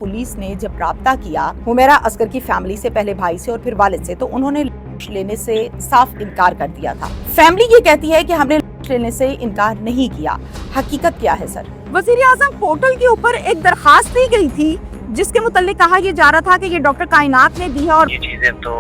Police ने जब राब्ता किया हुमैरा असगर की फैमिली से, पहले भाई से और फिर वालिद से, तो उन्होंने लेने से साफ इनकार कर दिया था। फैमिली ये कहती है कि हमने लेने से इनकार नहीं किया। हकीकत क्या है सर? वज़ीर आज़म पोर्टल के ऊपर एक दरखास्त दी गई थी जिसके मुतालिक कहा यह जा रहा था कि ये डॉक्टर कायनात ने दी है, और ये चीजें तो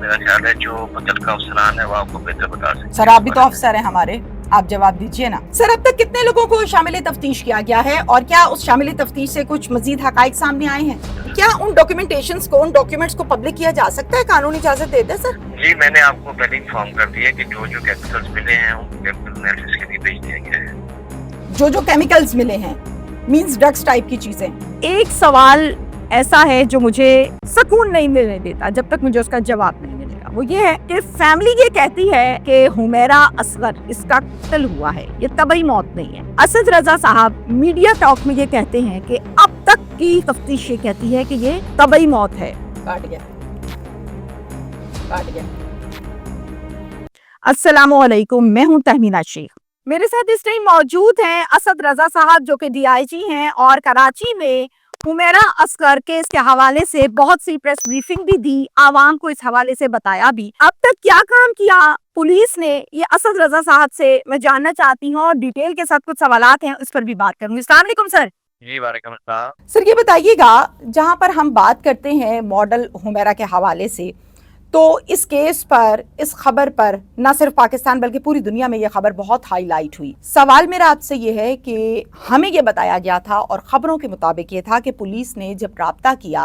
मेरा ख्याल है जो मुतल्लिका अफसरान है वो आपको बेहतर बता सकते हैं। सर आप भी तो अफसर हैं हमारे, आप जवाब दीजिए ना। सर अब तक कितने लोगों को शामिल तफ्तीश किया गया है और क्या उस शामिल तफ्तीश से कुछ मजीद हकाइक सामने आए हैं? क्या उन डॉक्यूमेंटेशंस को, उन डॉक्यूमेंट्स को पब्लिक किया जा सकता है? कानूनी इजाजत देते हैं सर? जी मैंने आपको पहले इन्फॉर्म कर दिया कि जो जो केमिकल्स मिले हैं उनको केमिकल एनालिसिस के लिए भेज दिया गया है। जो केमिकल्स मिले हैं मींस ड्रग्स टाइप की चीजें। एक सवाल ऐसा है जो मुझे सुकून नहीं मिलने देता जब तक मुझे उसका जवाब नहीं मिलेगा। वो ये है कि फैमिली ये कहती है कि हुमैरा असगर इसका कत्ल हुआ है, ये तबई मौत नहीं है। असद रजा साहब मीडिया टॉक में ये कहते हैं कि अब तक की तफ्तीश ये कहती है कि ये तबई मौत है। काट गया। अस्सलामु अलैकुम, मैं हूँ तहमीना शेख। मेरे साथ इस टाइम मौजूद हैं असद रजा साहब जो कि DIG हैं और कराची में हुमैरा असगर केस के हवाले से बहुत सी प्रेस ब्रीफिंग भी दी, आवाम को इस हवाले से बताया भी। अब तक क्या काम किया पुलिस ने, ये असद रजा साहब से मैं जानना चाहती हूँ और डिटेल के साथ कुछ सवालात हैं उस पर भी बात करूंगी। अस्सलाम वालेकुम सर। जी वालेकुम अस्सलाम। सर ये बताइएगा, जहां पर हम बात करते हैं मॉडल हुमैरा के हवाले से, तो इस केस पर, इस खबर पर न सिर्फ पाकिस्तान बल्कि पूरी दुनिया में ये खबर बहुत हाईलाइट हुई। सवाल मेरा आपसे ये है कि हमें ये बताया गया था और खबरों के मुताबिक ये था कि पुलिस ने जब राब्ता किया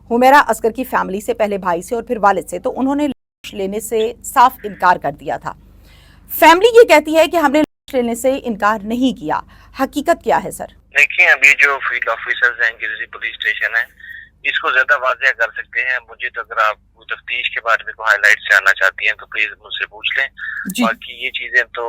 हुमैरा असगर की फैमिली से, पहले भाई से और फिर वालिद से, तो उन्होंने लेने से साफ इनकार कर दिया था। फैमिली ये कहती है कि हमने लेने से इनकार नहीं किया। हकीकत क्या है सर? देखिए अभी जो फील्ड ऑफिसर्स हैं किसी पुलिस स्टेशन है इसको ज्यादा वाज़ेह कर सकते हैं। मुझे तो अगर आप तफ्तीश के बारे में को हाईलाइट से आना चाहती हैं तो प्लीज मुझसे पूछ लें। बाकी ये चीजें तो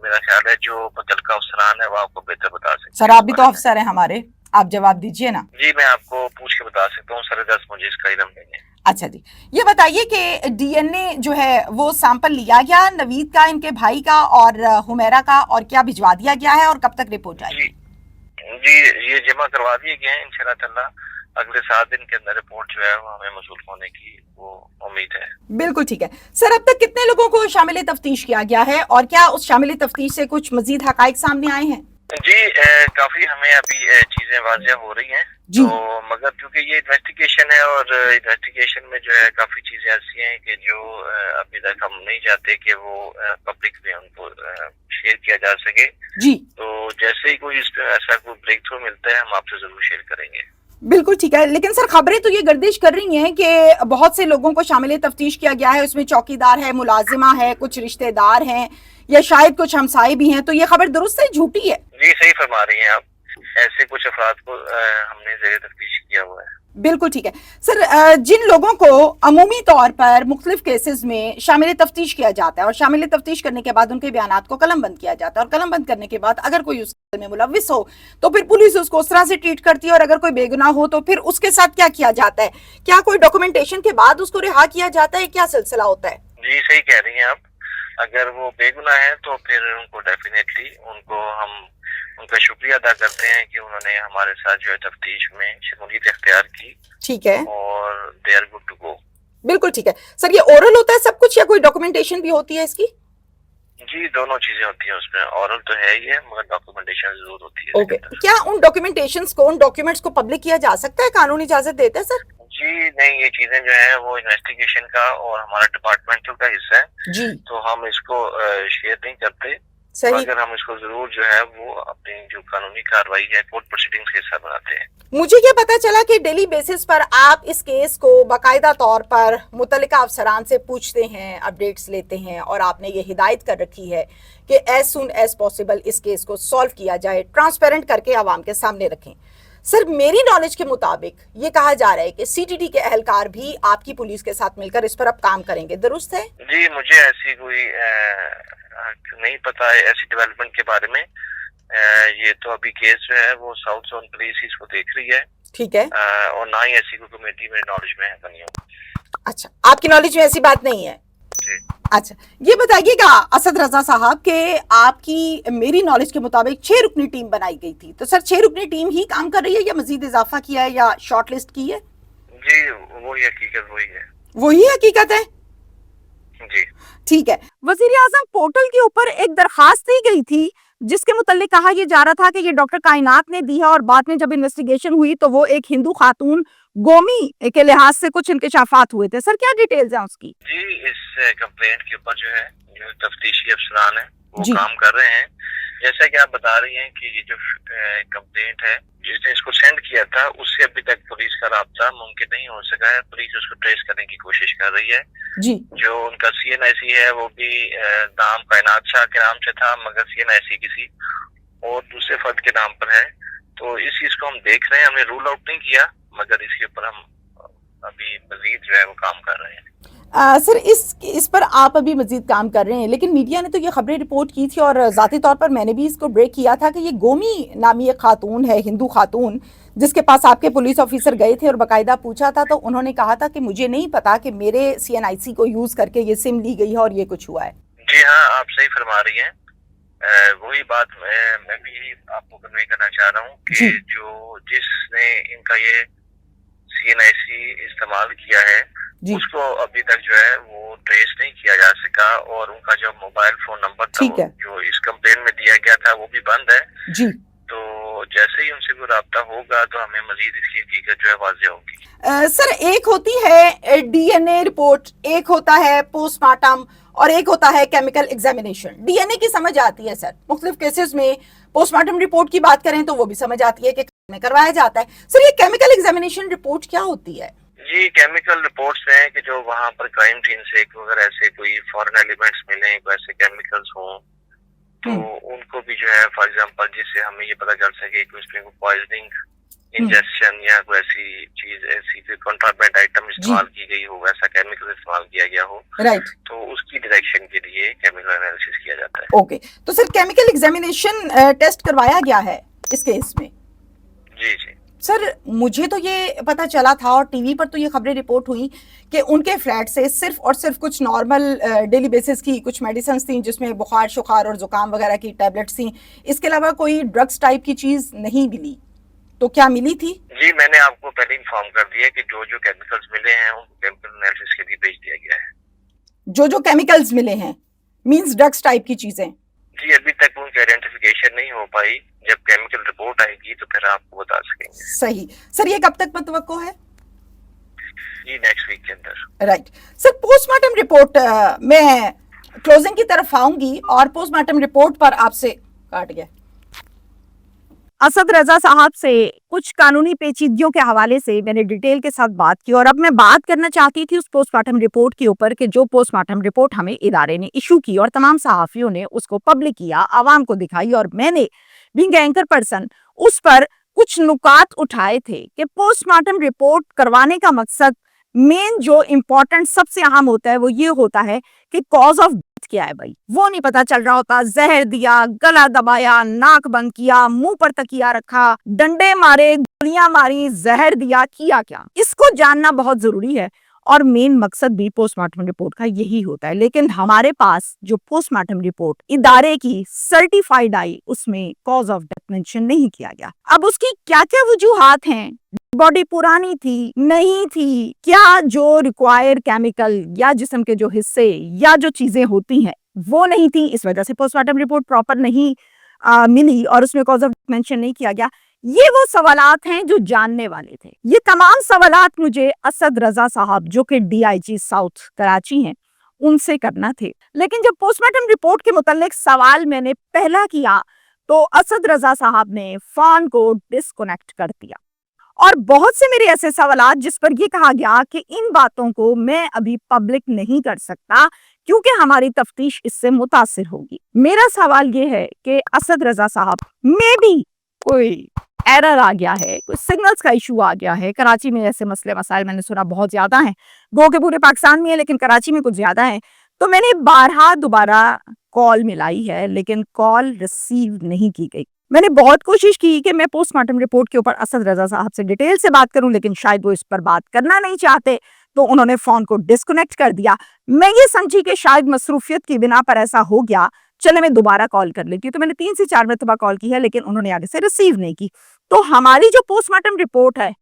मेरा ख्याल है जो मुतल्लिका अफसरान है वो आपको बेहतर बता सकते हैं। सर आप भी तो अफसर हैं हमारे, आप जवाब दीजिए ना। जी मैं आपको पूछ के बता सकता हूँ, सर दस मुझे इसका इल्म नहीं है। अच्छा जी, ये बताइए कि DNA जो है वो सैंपल लिया गया नवीद का, इनके भाई का और हुमैरा का, और क्या भिजवा दिया गया है और कब तक रिपोर्ट आएगी? जी ये जमा करवा दिए गए हैं, इंशाअल्लाह अगले 7 दिन के अंदर रिपोर्ट जो है वो हमें मौसूल होने की वो उम्मीद है। बिल्कुल ठीक है। सर अब तक कितने लोगों को शामिल तफ्तीश किया गया है और क्या उस शामिल तफ्तीश से कुछ मजीद हकाइक सामने आए हैं? जी काफी हमें अभी चीजें वाज़ेह हो रही हैं, तो मगर क्योंकि ये इन्वेस्टिगेशन है और इन्वेस्टिगेशन में जो है काफी चीजें ऐसी हैं कि जो अभी तक हम नहीं चाहते कि वो पब्लिक में उनको शेयर किया जा सके। जी तो जैसे ही कोई इसमें ऐसा कोई ब्रेक थ्रू मिलता है हम आपसे जरूर शेयर करेंगे। बिल्कुल ठीक है, लेकिन सर खबरें तो ये गर्दिश कर रही हैं कि बहुत से लोगों को शामिल तफ्तीश किया गया है, उसमें चौकीदार है, मुलाजिमा है, कुछ रिश्तेदार हैं या शायद कुछ हमसाए भी हैं, तो ये खबर दुरुस्त है झूठी है? जी सही फरमा रही हैं आप, ऐसे कुछ अफराद को हमने ज़ेरे तफ्तीश किया हुआ है। बिल्कुल ठीक है। सर जिन लोगों को अमूमी तौर पर मुख्तलिफ केसेस में शामिल तफ्तीश किया जाता है और शामिल तफ्तीश करने के बाद उनके बयानात को कलमबंद किया जाता है और कलमबंद करने के बाद अगर कोई उसमें मुलविस हो तो फिर पुलिस उसको उस तरह से ट्रीट करती है, और अगर कोई बेगुनाह हो तो फिर उसके साथ क्या किया जाता है? क्या कोई डॉक्यूमेंटेशन के बाद उसको रिहा किया जाता है? क्या सिलसिला होता है? जी सही कह रही हैं आप, अगर वो बेगुनाह है तो फिर उनको डेफिनेटली हम उनका शुक्रिया अदा करते हैं कि उन्होंने हमारे साथ जो है तफ्तीश में शमूलियत इख्तियार की। ठीक है, और they are good to go. बिल्कुल ठीक है। सर ये ओरल होता है सब कुछ या कोई डॉक्यूमेंटेशन भी होती है इसकी? जी दोनों चीजें होती हैं उसमें, ओरल तो है ही है मगर डॉक्यूमेंटेशन जरूर होती है। ओके, क्या उन डॉक्यूमेंटेशंस को, उन डॉक्यूमेंट्स को पब्लिक किया जा सकता है? कानूनी इजाजत देते हैं सर? जी नहीं, ये चीजें जो है वो इन्वेस्टिगेशन का और हमारा डिपार्टमेंटल का हिस्सा है जी, तो हम इसको शेयर नहीं करते। सही। अगर हम इसको जरूर जो है वो अपनी जो कानूनी कार्रवाई है कोर्ट प्रोसीडिंग्स के हिस्सा बनाते हैं। मुझे ये पता चला कि डेली बेसिस पर आप इस केस को बाकायदा तौर पर मुतल्लिका अफसरान से पूछते हैं, अपडेट्स लेते हैं, और आपने ये हिदायत कर रखी है कि एज सुन एज पॉसिबल इस केस को सॉल्व किया जाए, ट्रांसपेरेंट करके आवाम के सामने रखें। सर मेरी नॉलेज के मुताबिक ये कहा जा रहा है कि CTD के एहलकार भी आपकी पुलिस के साथ मिलकर इस पर अब काम करेंगे, दुरुस्त है? जी मुझे ऐसी कोई नहीं पता है ऐसी डेवलपमेंट के बारे में। ये तो अभी केस जो है वो साउथ जोन पुलिस इसको देख रही है। ठीक है। और ना ही ऐसी कोई कमेटी मेरे नॉलेज में है नहीं होगा। अच्छा, आपकी नॉलेज में ऐसी बात नहीं है? जी अच्छा, ये बताइएगा असद रजा साहब कि आपकी मेरी नॉलेज के मुताबिक 6 रुकनी टीम बनाई गई थी, तो सर 6 रुकनी टीम ही काम कर रही है या मजीद इजाफा किया है या शॉर्ट लिस्ट की है? जी, वही हकीकत वही है वही हकीकत है। जी। ठीक है। वजीर आजम पोर्टल के ऊपर एक दरखास्त दी गई थी जिसके मुतालिक कहा यह जा रहा था कि ये डॉक्टर कायनात ने दी है, और बाद में जब इन्वेस्टिगेशन हुई तो वो एक हिंदू खातून गोमी के लिहाज से कुछ इंकशाफात हुए थे। सर क्या डिटेल्स हैं उसकी? जी, इस कंप्लेंट के ऊपर जो है जो तफ्तीशी अफसरान है वो जी। काम कर रहे हैं। जैसा कि आप बता रही हैं कि ये जो कंप्लेंट है जिसने इसको सेंड किया था उससे अभी तक पुलिस का राब्ता मुमकिन नहीं हो सका है। पुलिस उसको ट्रेस करने की कोशिश कर रही है। जी। जो उनका CNIC है वो भी नाम कायनात शाह के नाम से था, मगर CNIC किसी और दूसरे फर्द के नाम पर है। तो इस चीज को हम देख रहे हैं, हमने रूल आउट नहीं किया, मगर इसके ऊपर हम अभी मजीद जो है वो काम कर रहे हैं। सर इस पर आप अभी मजीद काम कर रहे हैं, लेकिन मीडिया ने तो ये खबरें रिपोर्ट की थी और ज़ाती तौर पर मैंने भी इसको ब्रेक किया था कि ये गोमी नामी एक खातून है, हिंदू खातून, जिसके पास आपके पुलिस ऑफिसर गए थे और बाकायदा पूछा था तो उन्होंने कहा था कि मुझे नहीं पता कि मेरे CNIC को यूज़ करके ये सिम ली गई है और ये कुछ हुआ है। जी हाँ, आप सही फरमा रही हैं। वही बात मैं भी यही आपको कन्वे करना चाह रहा हूँ कि जो जिसने इनका ये CNIC इस्तेमाल किया है उसको अभी तक जो है वो ट्रेस नहीं किया जा सका, और उनका जो मोबाइल फोन नंबर था जो इस कंप्लेन में दिया गया था वो भी बंद है। जी। तो जैसे ही उनसे कोई राब्ता होगा तो हमें मजीद इसकी हकीकत जो है वाज़ेह होगी। सर एक होती है DNA रिपोर्ट, एक होता है पोस्टमार्टम और एक होता है केमिकल एग्जामिनेशन। DNA की समझ आती है सर, मुख्तलिफ केसेस में पोस्टमार्टम रिपोर्ट की बात करें तो वो भी समझ आती है कि में करवाया जाता है। सर ये केमिकल एग्जामिनेशन रिपोर्ट क्या होती है? जी, केमिकल रिपोर्ट्स हैं कि जो वहाँ पर क्राइम सीन से अगर ऐसे कोई फॉरेन एलिमेंट्स मिले, ऐसे केमिकल्स हों तो उनको भी जो है फॉर एग्जांपल जिससे हमें ये पता चल सके कि उसमें कोई पॉइजनिंग इंजेक्शन या कोई ऐसी चीज, ऐसी कोई कंट्राबैंड आइटम इस्तेमाल की गई हो, वैसा केमिकल इस्तेमाल किया गया हो, राइट, तो उसकी डिटेक्शन के लिए केमिकल एनालिसिस किया जाता है। ओके, तो सर केमिकल एग्जामिनेशन टेस्ट करवाया गया है इस केस में? जी जी सर मुझे तो ये पता चला था और टीवी पर तो ये खबरें रिपोर्ट हुई कि उनके फ्लैट से सिर्फ और सिर्फ कुछ नॉर्मल डेली बेसिस की कुछ मेडिसिन थी जिसमें बुखार शुखार और जुकाम वगैरह की टैबलेट्स थी, इसके अलावा कोई ड्रग्स टाइप की चीज नहीं मिली, तो क्या मिली थी? जी, मैंने आपको पहले इन्फॉर्म कर दिया कि जो जो केमिकल्स मिले हैं उनको केमिकल एनालिसिस के लिए भेज दिया गया है। जो जो केमिकल्स मिले हैं मींस ड्रग्स टाइप की चीजें? जी, अभी तक उनकी आइडेंटिफिकेशन नहीं हो पाई, जब केमिकल रिपोर्ट आएगी तो फिर आपको बता सकेंगे। सही। सर ये कब तक मतवक्को है? जी, नेक्स्ट वीक के अंदर। राइट। सर पोस्टमार्टम रिपोर्ट मैं क्लोजिंग की तरफ आऊंगी और पोस्टमार्टम रिपोर्ट पर आपसे काट गया असद रजा साहब से कुछ कानूनी पेचीदगियों के हवाले से मैंने डिटेल के साथ बात की, और अब मैं बात करना चाहती थी उस पोस्टमार्टम रिपोर्ट के ऊपर कि जो पोस्टमार्टम रिपोर्ट हमें इदारे ने इशू की और तमाम सहाफियों ने उसको पब्लिक किया, आवाम को दिखाई, और मैंने बीइंग एंकर पर्सन उस पर कुछ नुकात उठाए थे कि पोस्टमार्टम रिपोर्ट करवाने का मकसद मेन जो इम्पोर्टेंट सबसे अहम होता है वो ये होता है कि कॉज ऑफ डेथ क्या है। भाई वो नहीं पता चल रहा होता, जहर दिया, गला दबाया, नाक बंद किया, मुंह पर तकिया रखा, डंडे मारे, गोलियां मारी, जहर दिया, किया क्या, इसको जानना बहुत जरूरी है और मेन मकसद भी पोस्टमार्टम रिपोर्ट का यही होता है। लेकिन हमारे पास जो पोस्टमार्टम रिपोर्ट इदारे की सर्टिफाइड आई उसमें कॉज ऑफ डेथ मेंशन नहीं किया गया। अब उसकी क्या क्या वजूहात हैं, बॉडी पुरानी थी, नहीं थी, क्या जो रिक्वायर केमिकल या जिस्म के जो हिस्से या जो चीजें होती हैं वो नहीं थी, इस वजह से पोस्टमार्टम रिपोर्ट प्रॉपर नहीं मिली और उसमें कॉज ऑफ डेथ मेंशन नहीं किया गया। ये वो सवालात हैं जो जानने वाले थे। ये तमाम सवालात मुझे असद रजा साहब जो कि DIG साउथ कराची हैं उनसे करना थे, लेकिन जब पोस्टमार्टम रिपोर्ट के मुतालिक सवाल मैंने पहला किया तो असद रजा साहब ने फोन को डिस्कनेक्ट कर दिया, और बहुत से मेरे ऐसे सवालात जिस पर यह कहा गया कि इन बातों को मैं अभी पब्लिक नहीं कर सकता क्योंकि हमारी तफ्तीश इससे मुतासिर होगी। मेरा सवाल ये है कि असद रजा साहब में भी कोई एरर आ गया है, कोई सिग्नल्स का इशू आ गया है। कराची में ऐसे मसले मसाइल मैंने सुना बहुत ज्यादा हैं, गो के पूरे पाकिस्तान में है लेकिन कराची में कुछ ज्यादा है। तो मैंने बारहा दोबारा कॉल मिलाई है लेकिन कॉल रिसीव नहीं की गई। मैंने बहुत कोशिश की कि मैं पोस्टमार्टम रिपोर्ट के ऊपर असद रजा साहब से डिटेल से बात करूं, लेकिन शायद वो इस पर बात करना नहीं चाहते। तो उन्होंने फोन को डिस्कनेक्ट कर दिया। मैं ये समझी कि शायद मसरूफियत की बिना पर ऐसा हो गया, चले मैं दोबारा कॉल कर लेती हूँ। तो मैंने 3 से 4 मरतबा कॉल की है, लेकिन उन्होंने आगे से रिसीव नहीं की। तो हमारी जो पोस्टमार्टम रिपोर्ट है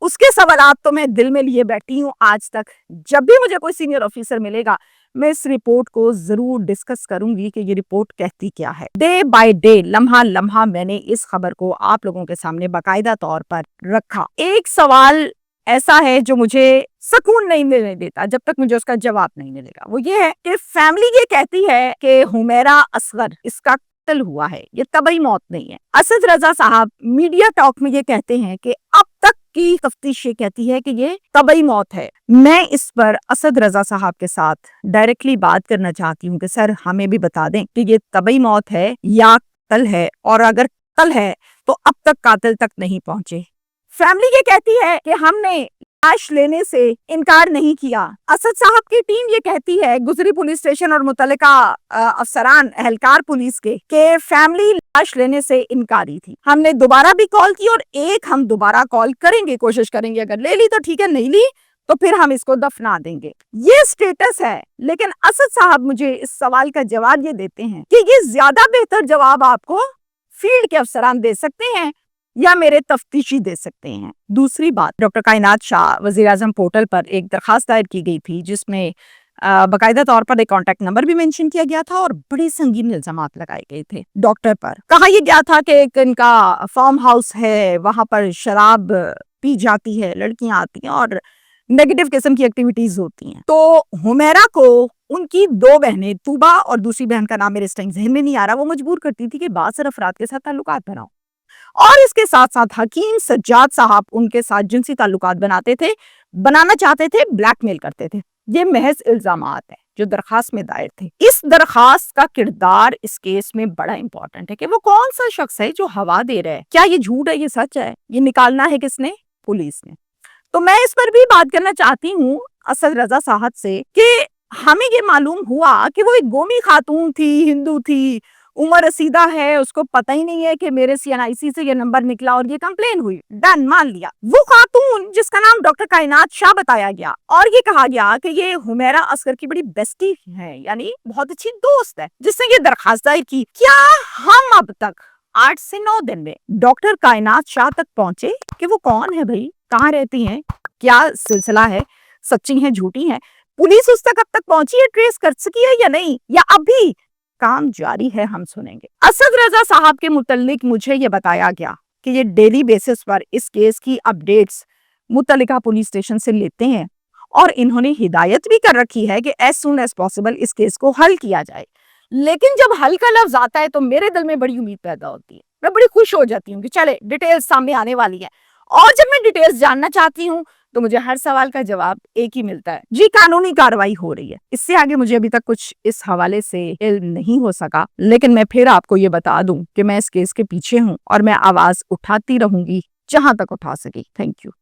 उसके सवालात तो मैं दिल में लिए बैठी हूँ आज तक। जब भी मुझे कोई सीनियर ऑफिसर मिलेगा मैं इस रिपोर्ट को जरूर डिस्कस करूंगी कि ये रिपोर्ट कहती क्या है। डे बाय डे, लम्हा लम्हा मैंने इस खबर को आप लोगों के सामने बाकायदा तौर पर रखा। एक सवाल ऐसा है जो मुझे सुकून नहीं मिलने देता जब तक मुझे उसका जवाब नहीं मिलेगा। वो ये है कि फैमिली ये कहती है कि हुमैरा असगर इसका कत्ल हुआ है, ये तबई मौत नहीं है। असद रजा साहब मीडिया टॉक में ये कहते हैं कि अब तक की तफ्तीश ये कहती है कि ये तबई मौत है। मैं इस पर असद रजा साहब के साथ डायरेक्टली बात करना चाहती हूँ कि सर हमें भी बता दें कि ये तबई मौत है या कत्ल है, और अगर कत्ल है तो अब तक कातिल तक नहीं पहुंचे। फैमिली ये कहती है कि हमने लाश लेने से इनकार नहीं किया। असद साहब की टीम ये कहती है, गुजरी पुलिस स्टेशन और मुतल्लिका अफसरान एहलकार पुलिस के फैमिली लाश लेने से इनकारी थी। हमने दोबारा भी कॉल की और एक हम दोबारा कॉल करेंगे, कोशिश करेंगे, अगर ले ली तो ठीक है, नहीं ली तो फिर हम इसको दफना देंगे। ये स्टेटस है। लेकिन असद साहब मुझे इस सवाल का जवाब ये देते हैं कि ये ज्यादा बेहतर जवाब आपको फील्ड के अफसरान दे सकते हैं या मेरे तफ्तीशी दे सकते हैं। दूसरी बात, डॉक्टर कायनात शाह वजीर आजम पोर्टल पर एक दरखास्त दायर की गई थी जिसमें बाकायदा तौर पर एक कॉन्टैक्ट नंबर भी मेंशन किया गया था और बड़ी संगीन इल्जामात लगाए गए थे डॉक्टर पर। कहा यह गया था कि एक इनका फार्म हाउस है, वहां पर शराब पी जाती है, लड़कियां आती हैं और नेगेटिव किस्म की एक्टिविटीज होती हैं। तो हुमैरा को उनकी 2 बहनें, तूबा और दूसरी बहन का नाम मेरे इस टाइम जहन में नहीं आ रहा, वो मजबूर करती थी कि बासर अफराद के साथ ताल्लुकात बनाओ, और इसके साथ साथ हकीम सज्जाद साहब उनके साथ जिनसी ताल्लुकात बनाना चाहते थे, ब्लैकमेल करते थे। ये महज इल्जामात है जो दरखास्त में दायर थे। इस दरखास्त का किरदार इस केस में बड़ा इंपॉर्टेंट है कि वो कौन सा शख्स है जो हवा दे रहा है, क्या ये झूठ है, ये सच है, ये निकालना है किसने? पुलिस ने। तो मैं इस पर भी बात करना चाहती हूँ असद रजा साहब से कि हमें ये मालूम हुआ कि वो एक गोमी खातून थी, हिंदू थी, उम्र रसीदा है, उसको पता ही नहीं है कि मेरे CNIC से ये नंबर निकला और ये कंप्लेन हुई। डन, मान लिया। वो खातून जिसका नाम डॉक्टर कायनात शाह बताया गया और ये कहा गया कि ये हुमैरा असगर की बड़ी बेस्टी है, यानी बहुत अच्छी दोस्त है, जिसने ये दरखास्त दायर की। क्या हम अब तक 8 से 9 दिन में डॉक्टर कायनात शाह तक पहुंचे कि वो कौन है भाई, कहाँ रहती हैं, क्या सिलसिला है, सच्ची है झूठी है? पुलिस उस तक अब तक पहुंची है, ट्रेस कर सकी है या नहीं, या अभी काम जारी है, हम सुनेंगे। असद रजा साहब के मुतल्लिक मुझे ये बताया गया कि ये डेली बेसिस पर इस केस की अपडेट्स मुतल्लिका पुलिस स्टेशन से लेते हैं और इन्होंने हिदायत भी कर रखी है कि एज सून एज पॉसिबल इस केस को हल किया जाए। लेकिन जब हल का लफ्ज आता है तो मेरे दिल में बड़ी उम्मीद पैदा होती है, मैं बड़ी खुश हो जाती हूँ कि चले डिटेल्स सामने आने वाली है। और जब मैं डिटेल्स जानना चाहती हूँ तो मुझे हर सवाल का जवाब एक ही मिलता है, जी कानूनी कार्रवाई हो रही है। इससे आगे मुझे अभी तक कुछ इस हवाले से इल्म नहीं हो सका, लेकिन मैं फिर आपको ये बता दूं कि मैं इस केस के पीछे हूं और मैं आवाज उठाती रहूंगी जहां तक उठा सकी। Thank you.